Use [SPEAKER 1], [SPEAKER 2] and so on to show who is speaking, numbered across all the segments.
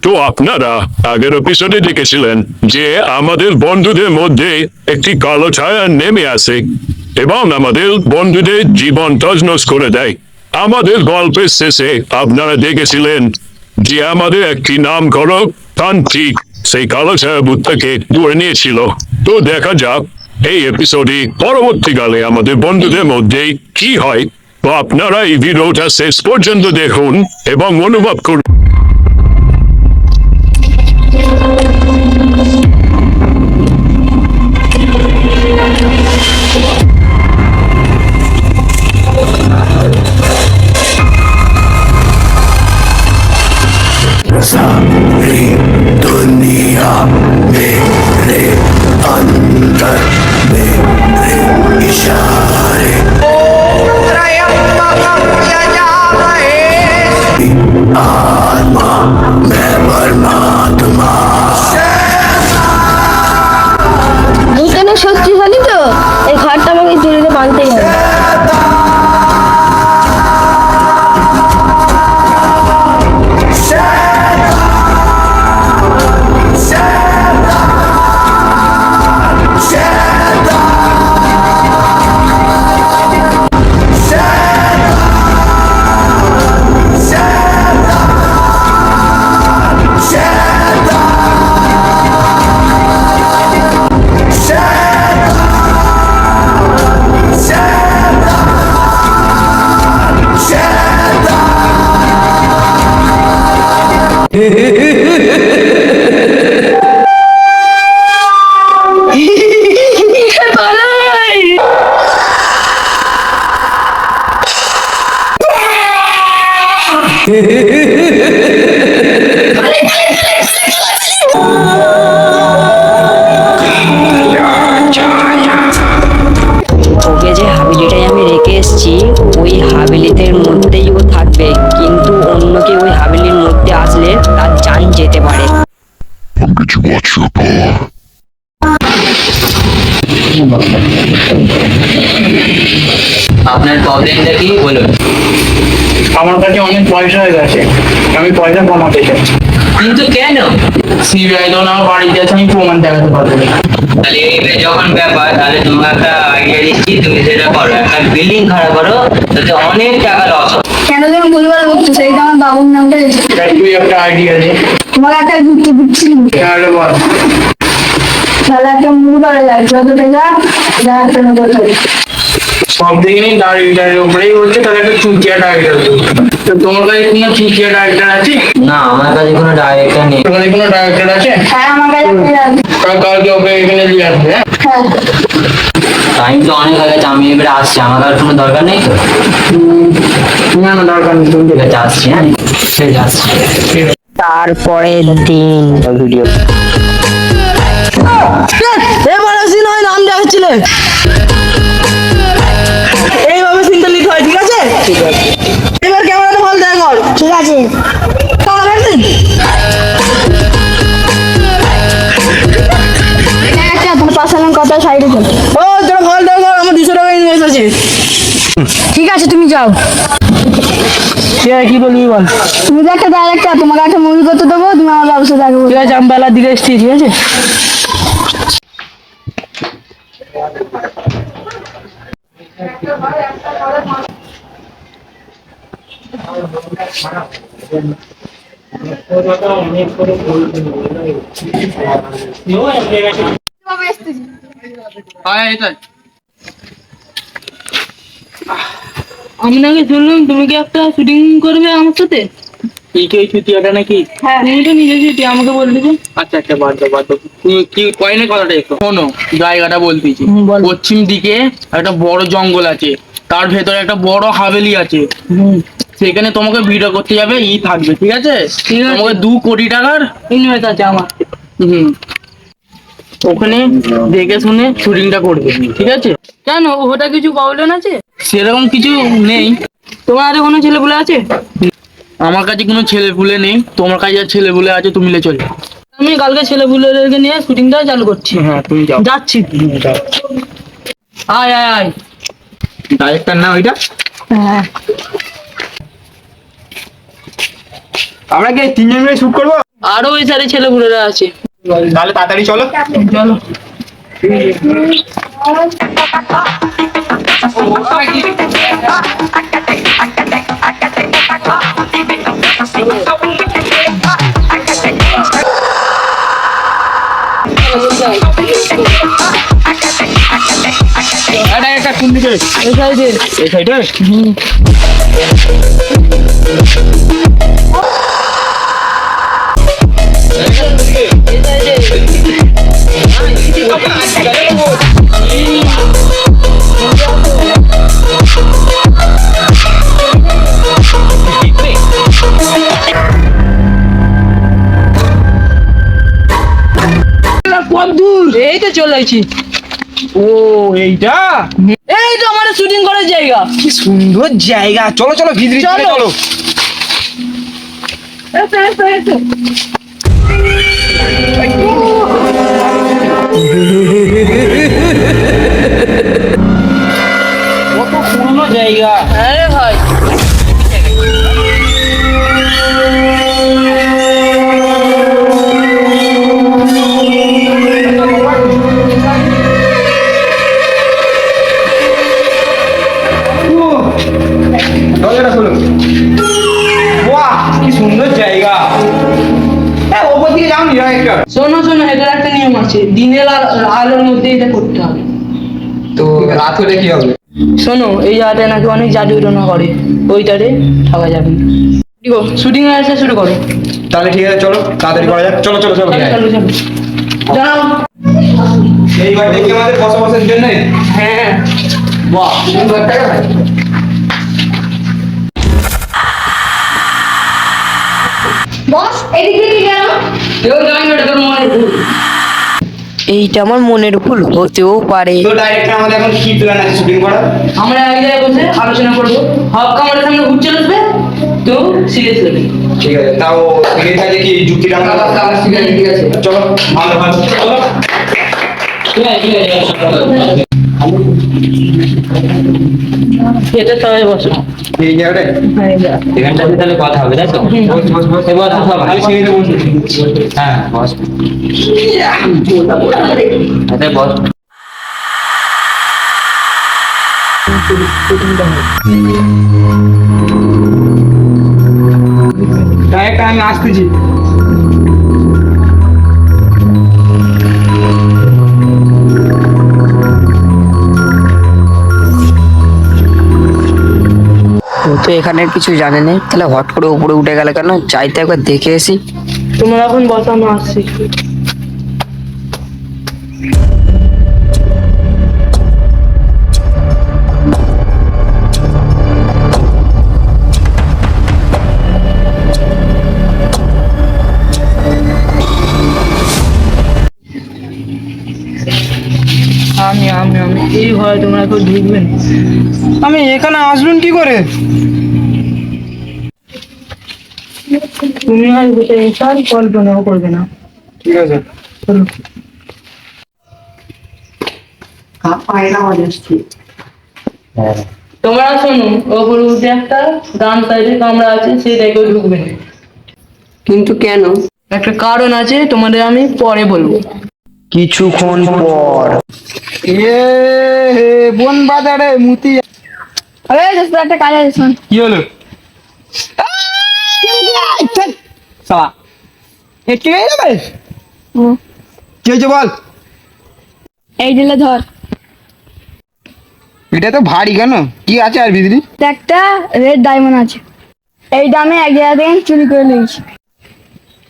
[SPEAKER 1] তো আপনারা আগের এপিসোডে দেখেছিলেন যে আমাদের বন্ধুদের মধ্যে একটি কালো ছায়া নেমে আসে এবং আমাদের বন্ধুদের জীবন তছনছ করে দেয়। আমাদের গল্পের শেষে আপনারা দেখেছিলেন যে আমাদের একটি নাম করো তান্ত্রিক সেই কালো ছায়া ভূতটাকে ধরে নিয়েছিল। তো দেখা যাক এই এপিসোডে পরবর্তীকালে আমাদের বন্ধুদের মধ্যে কি হয়। তো আপনারা এই ভিডিওটা শেষ পর্যন্ত দেখুন এবং অনুভব করুন।
[SPEAKER 2] सारी दुनिया मेरे अंदर मेरे इशारे आत्मा मैं परमात्मा
[SPEAKER 3] এখানে শক্তিশালী তো এই ঘরটা আমাকে জড়িয়ে বাঁধতেই হবে।
[SPEAKER 4] ওকে যে হাবিলিটাই আমি রেখে এসেছি ওই হাবিলিতের মধ্যেই ও থাকবে, কিন্তু অন্য কেউ ওই হাবিলির মধ্যে আসলে তার জান যেতে পারে।
[SPEAKER 5] আপনার প্রবলেমটা কি বলুন?
[SPEAKER 6] আমার কাছে অনেক পয়সা হয়ে গেছে, আমি পয়সা কমাতে চাই।
[SPEAKER 5] কিন্তু কেন?
[SPEAKER 6] সিবিআই লোন আমার বাড়িতে আছে, আমি প্রমাণ দেখাতে পারবো না।
[SPEAKER 5] তাহলে এইটা যখন ব্যাপার, তাহলে তোমাকে একটা আইডিয়া দিচ্ছি, তুমি সেটা করো। একটা বিল্ডিং খাড়া করো, তাতে অনেক টাকা লস হবে।
[SPEAKER 3] কেন তুমি ভুলভাল বলছো? সেইটা আমার বাবুর নামটা এসেছে।
[SPEAKER 6] তুই একটা আইডিয়া দে।
[SPEAKER 3] তোমার একটা যুক্তি দিচ্ছি,
[SPEAKER 6] তাহলে বল।
[SPEAKER 3] তাহলে একটা মুখ ধরে যায় যত টাকা যা একটা নজর ধরে।
[SPEAKER 6] সব দিকে নেই ডাইরেক্টারের উপরেই বলছে, তাহলে একটা চুটিয়া ডাইরেক্টার। তো তোমার কাছে কোনো চুটিয়া ডাইরেক্টার আছে?
[SPEAKER 5] না, আমার কাছে কোনো ডাইরেক্টর নেই।
[SPEAKER 6] তোমার কাছে কোনো ডাইরেক্টার আছে?
[SPEAKER 3] হ্যাঁ আমার কাছে আছে।
[SPEAKER 6] কালকে ওকে এখানে নিয়ে আসবে। হ্যাঁ,
[SPEAKER 3] হ্যাঁ
[SPEAKER 5] টাইম তো অনেক হয়ে গেছে, আমি এবারে আসছি। আমার আর কোনো দরকার নেই তো।
[SPEAKER 6] না না দরকার নেই, তুমি
[SPEAKER 5] ঠিক আছে, আসছি। হ্যাঁ, ঠিক আছে।
[SPEAKER 4] তারপরের দিন ভিডিও
[SPEAKER 7] এবারে সিন হয় নাম দেখাচ্ছিলে এইভাবে সিনটা নিতে হয়, ঠিক আছে? এবার ক্যামেরাটা ভালো দেখা কর।
[SPEAKER 3] ঠিক আছে। তোমার পার্সোনাল কথা সাইডে চলো।
[SPEAKER 7] ও তোরা ভালো দেখা কর, আমার 200 টাকা ইনভেস্ট আছে।
[SPEAKER 3] ঠিক আছে তুমি যাও।
[SPEAKER 7] কি বলবি বল।
[SPEAKER 3] তুমি তো একটা ডাইরেক্টর, তোমাকে একটা মুভি করতে দেবো, তুমি আমার ব্যবসা থাকবো।
[SPEAKER 7] ঠিক আছে, আমি বেলার দিকে এসছি, ঠিক আছে? আমি নাকি শুনলাম তুমি কি একটা শুটিং করবে আমার সাথে?
[SPEAKER 6] কি কি চুটিয়াটা নাকি?
[SPEAKER 7] হ্যাঁ, তুমি তো নিজে ছুটি আমাকে বললে যে।
[SPEAKER 6] আচ্ছা আচ্ছা, বাদ দাও বাদ দাও। তুমি কি কয়নে কথাটা একটু শোনো, জায়গাটা বলতেছি।
[SPEAKER 7] বল।
[SPEAKER 6] পশ্চিম দিকে একটা বড় জঙ্গল আছে, তার ভেতরে একটা বড় হাভেলি আছে। সেখানে তোমাকে ভিডিও করতে যাবে, থাকবে, ঠিক আছে?
[SPEAKER 7] ঠিক আছে।
[SPEAKER 6] তোমাকে 2 কোটি টাকার
[SPEAKER 7] ইনভেস্ট আছে আমার।
[SPEAKER 6] হুম, ওখানে দেখে শুনে শুটিংটা করবে, ঠিক আছে?
[SPEAKER 7] কেন, ওটা কিছু প্রবলেম আছে?
[SPEAKER 6] সেরকম কিছু নেই।
[SPEAKER 7] তোমার আরে কোনো ছেলে বলে আছে?
[SPEAKER 6] আমার কাছে কোনো ছেলে পুলে নেই, তোমার কাছে যা ছেলে পুলে আছে তুমি চলে যাও।
[SPEAKER 7] আমি কালকে ছেলে পুলেদেরকে নিয়ে শুটিংটা চালু করছি।
[SPEAKER 6] হ্যাঁ তুমি যাও।
[SPEAKER 7] যাচ্ছি।
[SPEAKER 6] যাও।
[SPEAKER 7] আয় আয় আয়।
[SPEAKER 6] ডাইরেক্টর না ওইটা?
[SPEAKER 7] হ্যাঁ
[SPEAKER 6] আমরা কি 3 জন মিলে শুট করবো?
[SPEAKER 7] আরো ওই সাইডে ছেলেগুলোরা আছে।
[SPEAKER 6] তাহলে তাড়াতাড়ি চলো।
[SPEAKER 7] চলো।
[SPEAKER 6] একটা কোন দিকে?
[SPEAKER 7] এই সাইডে।
[SPEAKER 6] এই সাইডে?
[SPEAKER 7] কত দূর? এই তো চলে আইছি।
[SPEAKER 6] ও এইটা?
[SPEAKER 7] এই তো আমাদের শুটিং করার জায়গা।
[SPEAKER 6] কি সুন্দর জায়গা, চলো চলো ভিতরে
[SPEAKER 7] চলো।
[SPEAKER 6] চলো।
[SPEAKER 7] এসো এসো এসো।
[SPEAKER 6] কত পুরনো জায়গা।
[SPEAKER 7] হ্যাঁ রে ভাই।
[SPEAKER 6] দরজাটা খোলো। বাহ কি সুন্দর জায়গা। হ্যাঁ ওপর দিকে যাও নি একটা।
[SPEAKER 7] শোনো শোনো, এটার একটা নিয়ম আছে, দিনের আলোর মধ্যে এটা করতে হবে।
[SPEAKER 6] তো রাত হলে কি হবে?
[SPEAKER 7] শোনো, এই জায়গাটায় নাকি অনেক জাদু টনা করে, ওইটারে ঠকা যাবে না। ঠিক আছে, শুটিং এ এসে শুরু করো।
[SPEAKER 6] তাহলে ঠিক আছে, চলো তাড়াতাড়ি করা যাক। চলো চলো চলো।
[SPEAKER 7] চলো চলো চলো। যাও।
[SPEAKER 6] এই ঘরটা কি আমাদের বসবাসের জন্য?
[SPEAKER 7] হ্যাঁ।
[SPEAKER 6] বাহ সুন্দর টাকা ভাই।
[SPEAKER 3] বস এদিকে কি গেল?
[SPEAKER 7] কেউ জানি না, এটা তোর মনে ভুল।
[SPEAKER 4] এইটা আমার মনের ভুল হতেও পারে।
[SPEAKER 6] তো ডাইরেক্টর আমাদের এখন কি প্ল্যান আছে শুটিং করার?
[SPEAKER 7] আমরা এক জায়গায় বসে আলোচনা করবো, হক আমাদের সামনে ঘুরছে আসবে তো সিরিয়াস লাগবে।
[SPEAKER 6] ঠিক আছে, তাও ঠিক আছে কি যুক্তিটা আমরা
[SPEAKER 7] ঠিক আছে ঠিক আছে।
[SPEAKER 6] চলো ভালো ভালো চলো।
[SPEAKER 7] এটা সবাই বসো।
[SPEAKER 6] এই জায়গাটায়
[SPEAKER 5] এখানটাতে তাহলে কথা হবে, তাই তো?
[SPEAKER 6] বস বস বস।
[SPEAKER 5] এবার তো সব
[SPEAKER 6] আমি সিঁড়িতে বসে।
[SPEAKER 5] হ্যাঁ বস। আচ্ছা বস।
[SPEAKER 6] ডাইরেক্টর আমি আসতেছি।
[SPEAKER 4] ও তো এখানে কিছু জানে না, তাহলে হট করে উপরে উঠে গেল কেন? যাইতে একবার দেখে আসি।
[SPEAKER 7] তোমরা এখন বসো, আমি আসছি। আমি এই ঘরে তোমরা কেউ ঢুকবেন।
[SPEAKER 6] আমি এখানে আসলুন কি করে?
[SPEAKER 7] তুমি আর বসে এসব কল্পনাও করবে না।
[SPEAKER 6] ঠিক আছে।
[SPEAKER 7] চলো। তোমরা শোনো, ওপরে উঠে একটা ডান সাইডে কামরা আছে, সেটাই কেউ ঢুকবে না।
[SPEAKER 4] কিন্তু কেন?
[SPEAKER 7] একটা কারণ আছে, তোমাদের আমি পরে বলবো।
[SPEAKER 6] কিছুক্ষণ পর বোন বাজারে মুতি।
[SPEAKER 3] আরে দোস্ত একটা কাজ আছে, শোন।
[SPEAKER 6] কি হলো? সালা একটু গেলে যাবে? কি হয়েছে বল?
[SPEAKER 3] এই দিলে ধর,
[SPEAKER 6] এটা তো ভারী কেন? কি আছে আর ভিতরে?
[SPEAKER 3] একটা রেড ডায়মন্ড আছে, এই দামে এক জায়গা থেকে চুরি করে নিয়েছি।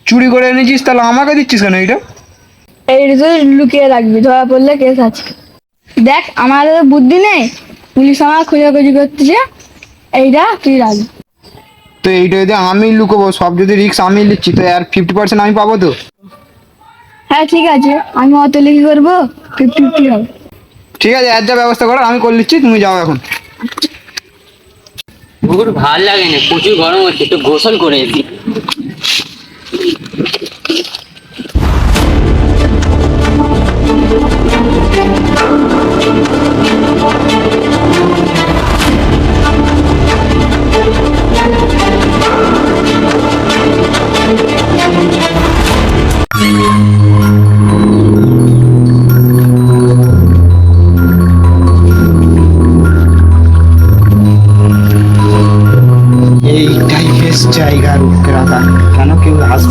[SPEAKER 6] চুরি করে এনেছিস, তাহলে আমাকে দিচ্ছিস কেন এটা?
[SPEAKER 3] এই তুই লুকিয়ে রাখবি, ধরা পড়লে কেস আছে। দেখ আমার তো বুদ্ধি নেই, পুলিশ আমার খোঁজাখুঁজি করতেছে, এইটা তুই রাখবি।
[SPEAKER 6] তো এইটা যদি আমি লুকোবো, সব যদি রিক্স আমি নিচ্ছি, তো আর 50% আমি পাবো তো?
[SPEAKER 3] হ্যাঁ ঠিক আছে, আমি অত লিখি করবো, 50-50 হবে।
[SPEAKER 6] ঠিক আছে, এর যা ব্যবস্থা করো আমি করে নিচ্ছি, তুমি যাও এখন।
[SPEAKER 5] পুকুর ভাল লাগে না, প্রচুর গরম হচ্ছে, তো গোসল করে এসি।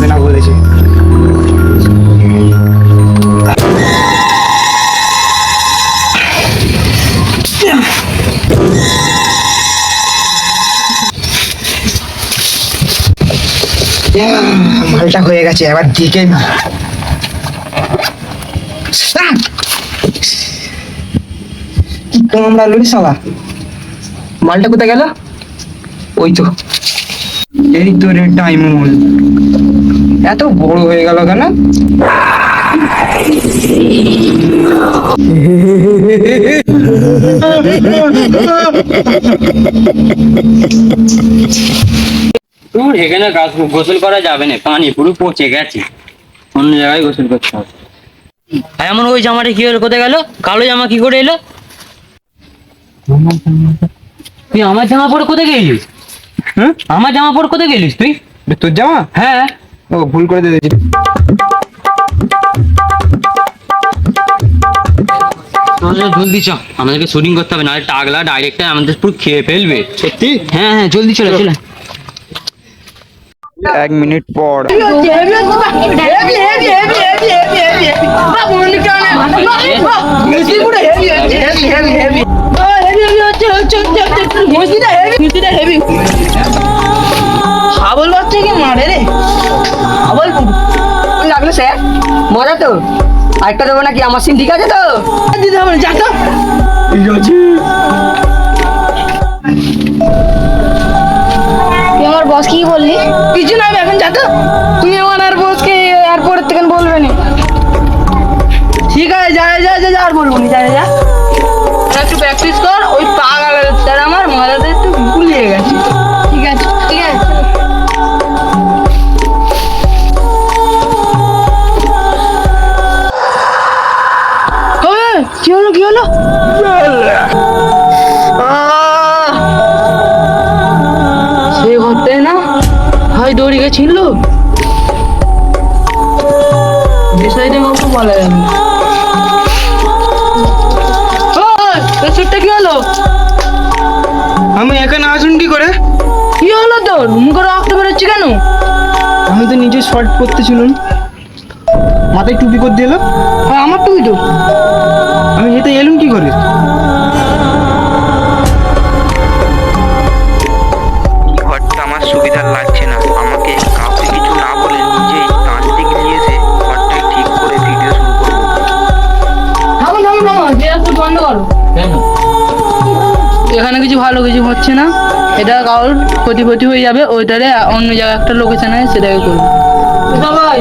[SPEAKER 8] আসবে না বলেছে। মালটা হয়ে গেছে, এবার দিকে কি কামড়া লড়ি শালা। মালটা কোথায় গেল? ওই তো, এই তো রে টাইমুল, এত বড় হয়ে গেল কেন?
[SPEAKER 5] তোর এখানে গোসল করা যাবে না, পানি পুরো পচে গেছে, অন্য জায়গায় গোসল করতে হবে।
[SPEAKER 4] এমন ওই জামাটা কি হলো, কোথায় গেল? কালো জামা কি করে এলো? তুই আমার জামা পরে কোথায় গেলিস? আমার জামা পরে কোথায় গেলিস তুই?
[SPEAKER 8] তোর জামা?
[SPEAKER 4] হ্যাঁ।
[SPEAKER 8] ও ভুল করে দিয়েছি।
[SPEAKER 4] জলদি চ, আমাদেরকে শুটিং করতে হবে, নাহলে টাগলা ডাইরেক্টর আমাদের পুরো খেয়ে ফেলবে।
[SPEAKER 8] সত্যি?
[SPEAKER 4] হ্যাঁ হ্যাঁ, জলদি চলে চলে।
[SPEAKER 8] 1 মিনিট পর।
[SPEAKER 7] হাবল বাচ্চা কি মারে রে? হাবল লাগলো স্যার, মজা তো। আরেকটা দেবো নাকি? আমার সিম ঠিক আছে তো? দিতে হবে না, যা তো।
[SPEAKER 3] তুই আমার বস কি বললি?
[SPEAKER 7] কিছু না, এখন যা তো।
[SPEAKER 3] তুমি আমার বসকে এয়ারপোর্ট থেকে বলবে না।
[SPEAKER 7] ঠিক আছে, যা যা যা যা, আর বলবো না, যা যা যা। একটু প্র্যাকটিস কর, ওই পাগল স্যার আমার মাথাতে একটু গুলিয়ে গেছে।
[SPEAKER 3] ঠিক আছে ঠিক আছে।
[SPEAKER 7] কি হলো কি হলো? সে ঘরটায় না হয় দৌড়ে গেছিল, বিষয়টা কাউকে বলা যাবে না। তোরটা কি হলো?
[SPEAKER 8] আমি এখানে আসুন কি করে?
[SPEAKER 7] কি হলো তোর? মুখে রক্ত বেরোচ্ছে কেন?
[SPEAKER 8] আমি তো নিজে শর্ট করতেছিলাম, মাথায় টুপি করে দিল।
[SPEAKER 7] হ্যাঁ, আমার টুই তো।
[SPEAKER 8] আমি হেঁটে এলুম কি করে?
[SPEAKER 9] ঘরটা আমার সুবিধার লাগছে না, আমাকে কাউকে কিছু না বলে নিজেই তান্ত্রিক নিয়ে এসে ঘরটাই ঠিক করে ভিডিও শুরু করবো।
[SPEAKER 7] থামো থামো থামো, যে একটু বন্ধ করো।
[SPEAKER 4] কেন?
[SPEAKER 7] এখানে কিছু ভালো কিছু হচ্ছে না, এটা কারোর ক্ষতি হয়ে যাবে, ওইটারে অন্য জায়গায় একটা লোকেশন আছে সেটাকে করবো। সবাই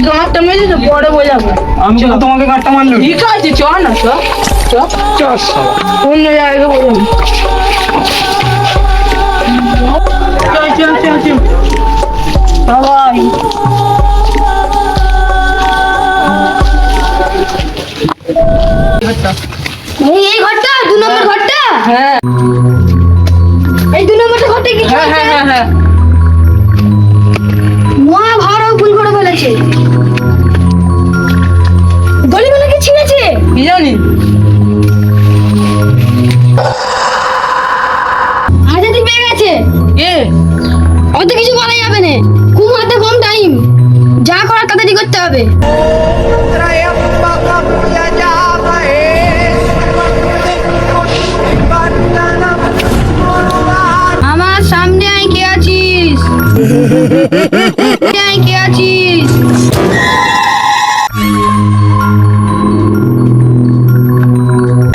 [SPEAKER 7] গাঁটটা মেরেছিস, পরে বোঝাবো।
[SPEAKER 8] আমি তো তোমাকে গাঁটটা মারলো।
[SPEAKER 7] ঠিক আছে, চ না, চ চ চ, অন্য জায়গায় বোঝাবো। চল চল চল চল সবাই।
[SPEAKER 3] এই ঘরটা 2 নম্বর ঘরটা?
[SPEAKER 7] হ্যাঁ
[SPEAKER 3] এই 2 নম্বর ঘরটা কি?
[SPEAKER 7] হ্যাঁ হ্যাঁ হ্যাঁ হ্যাঁ।
[SPEAKER 3] মহা ভালো ভুল করে ফেলেছে। গলিগুলো কি ছিঁড়েছে?
[SPEAKER 7] কি জানি?
[SPEAKER 3] আজাদি পেয়ে গেছে।
[SPEAKER 7] এ
[SPEAKER 3] অত কিছু বলা যাবে না, খুব হাতে কম টাইম, যা করার তাড়াতাড়ি করতে হবে। আমার সামনে আয়, কে আছিস? আয়, কে আছিস?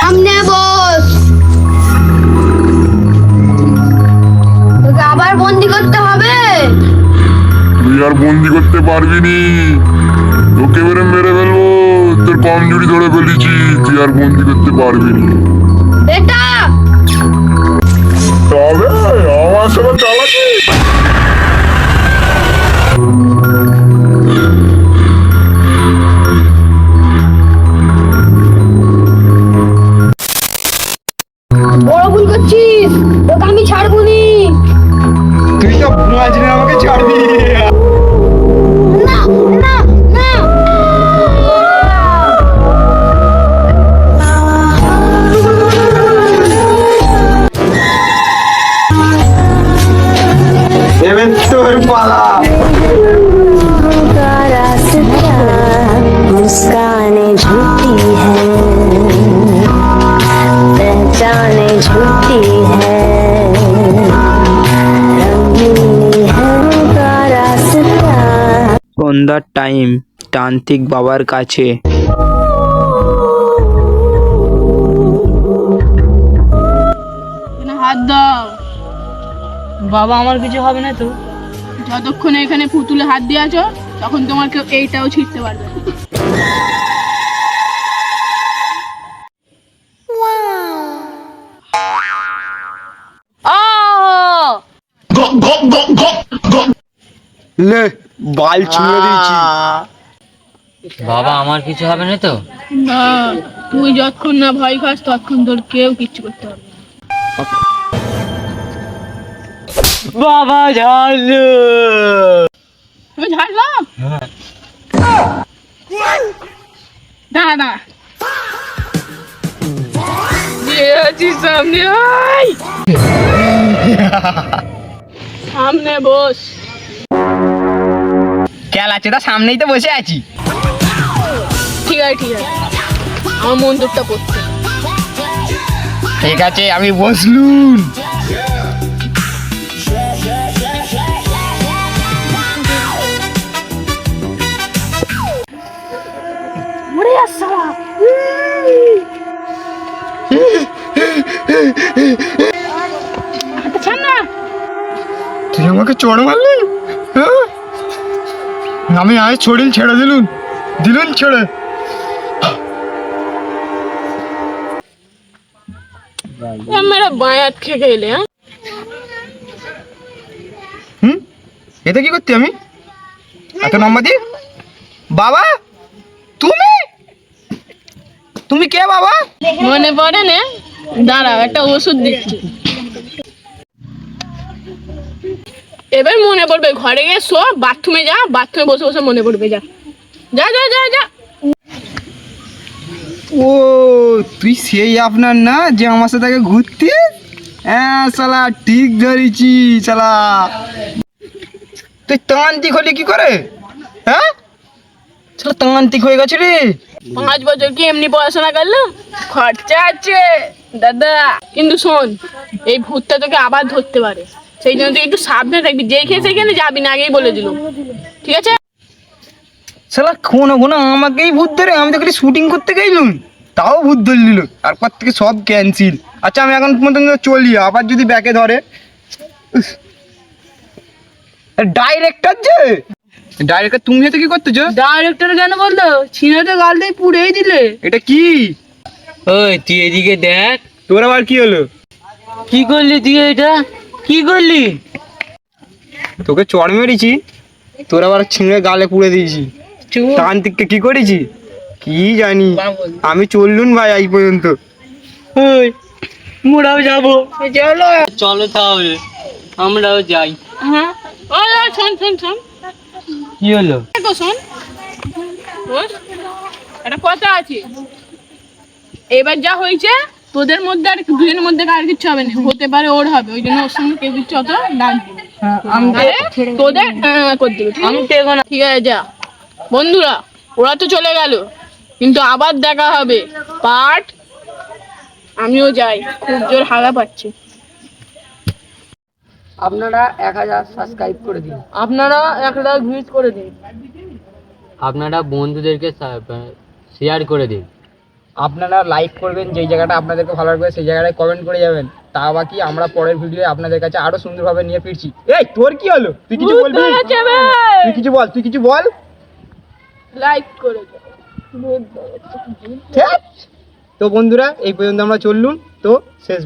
[SPEAKER 3] সামনে বস। তোকে আবার বন্দি করতে হবে।
[SPEAKER 1] তুই আর বন্দি করতে পারবি নি, তোকে মেরে ফেলবো, তোর কমজুরি ধরে ফেলেছি, তুই আর বন্দি করতে পারবি নি।
[SPEAKER 3] এটা
[SPEAKER 1] তবে আমার সাথে চালাকি।
[SPEAKER 3] বড় ভুল করছিস, তোকে আমি ছাড়বো নি।
[SPEAKER 8] তুই তো আজকে আমাকে ছাড়বি।
[SPEAKER 3] না না না,
[SPEAKER 8] এবার তোর পালা।
[SPEAKER 10] का रास्ता मुस्कानें झूठी है पहचाने झूठी है रंगीनी है का रास्ता।
[SPEAKER 9] সন্ধ্যার টাইম, তান্ত্রিক বাবার কাছে।
[SPEAKER 3] হাত দাও।
[SPEAKER 6] বাবা আমার কিছু হবে না তো?
[SPEAKER 3] যতক্ষণ এখানে পুতুলে হাত দিয়ে আছো তখন তোমার কেউ এইটাও ছিঁড়তে পারবে না।
[SPEAKER 8] লে বাল ছুঁড়ে দিয়েছি।
[SPEAKER 5] বাবা আমার কিছু হবে না তো?
[SPEAKER 3] না, তুই যতক্ষণ না ভয় খাস ততক্ষণ তোর কেউ কিচ্ছু করতে পারবে না।
[SPEAKER 6] বাবা ঝাড়লো।
[SPEAKER 3] তুমি ঝাড়লাম? দাঁড়া দাঁড়া। দিয়ে আছিস সামনে আয়। সামনে বস।
[SPEAKER 6] খেলা আছে তা সামনেই তো বসে আছি।
[SPEAKER 3] ঠিক আছে ঠিক আছে, আমার মন্তব্যটা পড়ছে।
[SPEAKER 6] ঠিক আছে আমি বসলুন।
[SPEAKER 8] তুই আমাকে চড় মারলি? হ্যাঁ? আমি আয় ছড়িল ছেড়ে দিলুন ছেড়ে।
[SPEAKER 3] মেরা বায়াত খেয়ে গেলে। হ্যাঁ,
[SPEAKER 8] এটা কি করতে আমি এত নম্বর দি? বাবা তুমি তুমি কে বাবা?
[SPEAKER 3] মনে পড়ে না? দাঁড়াও, একটা ওষুধ দিচ্ছি। এবার মনে পড়বে। ঘরে গিয়ে শো, বাথরুমে যা, বাথরুমে বসে বসে মনে পড়বে। যা যা যা যা যা।
[SPEAKER 8] ও তুই সেই আপনার না যে আমার সাথে আগে ঘুরতে? হ্যাঁ শালা ঠিক ধরেছি শালা। তুই তান্ত্রিক হলি কি করে? হ্যাঁ শালা তান্ত্রিক হয়ে গেছে রে।
[SPEAKER 3] 5 বছর কি এমনি পড়াশোনা করলাম? খরচা আছে দাদা। কিন্তু শোন, এই ভূতটা তোকে আবার ধরতে পারে, সেই জন্য তুই একটু সাবধানে থাকবি। যেখানে সেখানে যাবি না, আগেই বলে দিলাম, ঠিক আছে?
[SPEAKER 8] শালা কোনো কোনো আমাকেই ভূত ধরে। আমি তো খালি শুটিং করতে গেলাম তাও ভূত ধরে নিল। তারপর থেকে সব ক্যান্সেল। আচ্ছা আমি এখন পর্যন্ত চলি, আবার যদি ব্যাকে ধরে। ডাইরেক্টর যে ডাইরেক্টর তুমি হাতে কি করতেছো?
[SPEAKER 3] ডাইরেক্টর কেন বললো? ছিনাটা গালটাই পুড়েই দিলে।
[SPEAKER 8] এটা কি?
[SPEAKER 5] ওই তুই এদিকে দেখ।
[SPEAKER 8] তোর আবার কি হলো?
[SPEAKER 5] কি করলি তুই? এটা কি করলি?
[SPEAKER 8] তোকে চড় মেরেছি, তোর আবার ছিঁড়ে গালে পুড়ে দিয়েছি। তান্ত্রিককে কি করেছি কি জানি। আমি চললুন ভাই এই পর্যন্ত।
[SPEAKER 6] মোরাও যাবো।
[SPEAKER 3] চলো।
[SPEAKER 5] চলো তাহলে আমরাও যাই।
[SPEAKER 3] হ্যাঁ, ও শোন শোন শোন।
[SPEAKER 5] কি হলো?
[SPEAKER 3] তো শোন, বস, একটা কথা আছে। এবার যা হয়েছে তোদের মধ্যে আর দুজনের মধ্যে আর কিচ্ছু হবে না। হতে পারে ওর হবে, ওই জন্য ওর সঙ্গে কেউ কিচ্ছু অত ডাকবে তোদের করে দেবে। ঠিক আছে যা। বন্ধুরা ওরা তো চলে গেল, কিন্তু আবার দেখা হবে পার্ট। আমিও যাই, খুব জোর হাগা পাচ্ছি।
[SPEAKER 7] আপনারা 1000 সাবস্ক্রাইব করে দিন।
[SPEAKER 3] আপনারা একটা ভিউজ করে দিন।
[SPEAKER 5] আপনারা বন্ধুদেরকে শেয়ার করে দিন।
[SPEAKER 8] আপনারা লাইক করবেন, যেই জায়গাটা আপনাদেরকে ভালো লাগবে সেই জায়গাটায় কমেন্ট করে যাবেন। তা বাকি আমরা পরের ভিডিও আপনাদের কাছে আরো সুন্দরভাবে নিয়ে ফিরছি। এই তোর কি হলো? তুই কিছু বলবি? তুই কিছু বল।
[SPEAKER 3] লাইক করে দাও।
[SPEAKER 8] তো বন্ধুরা এই পর্যন্ত আমরা চললুন, তো শেষ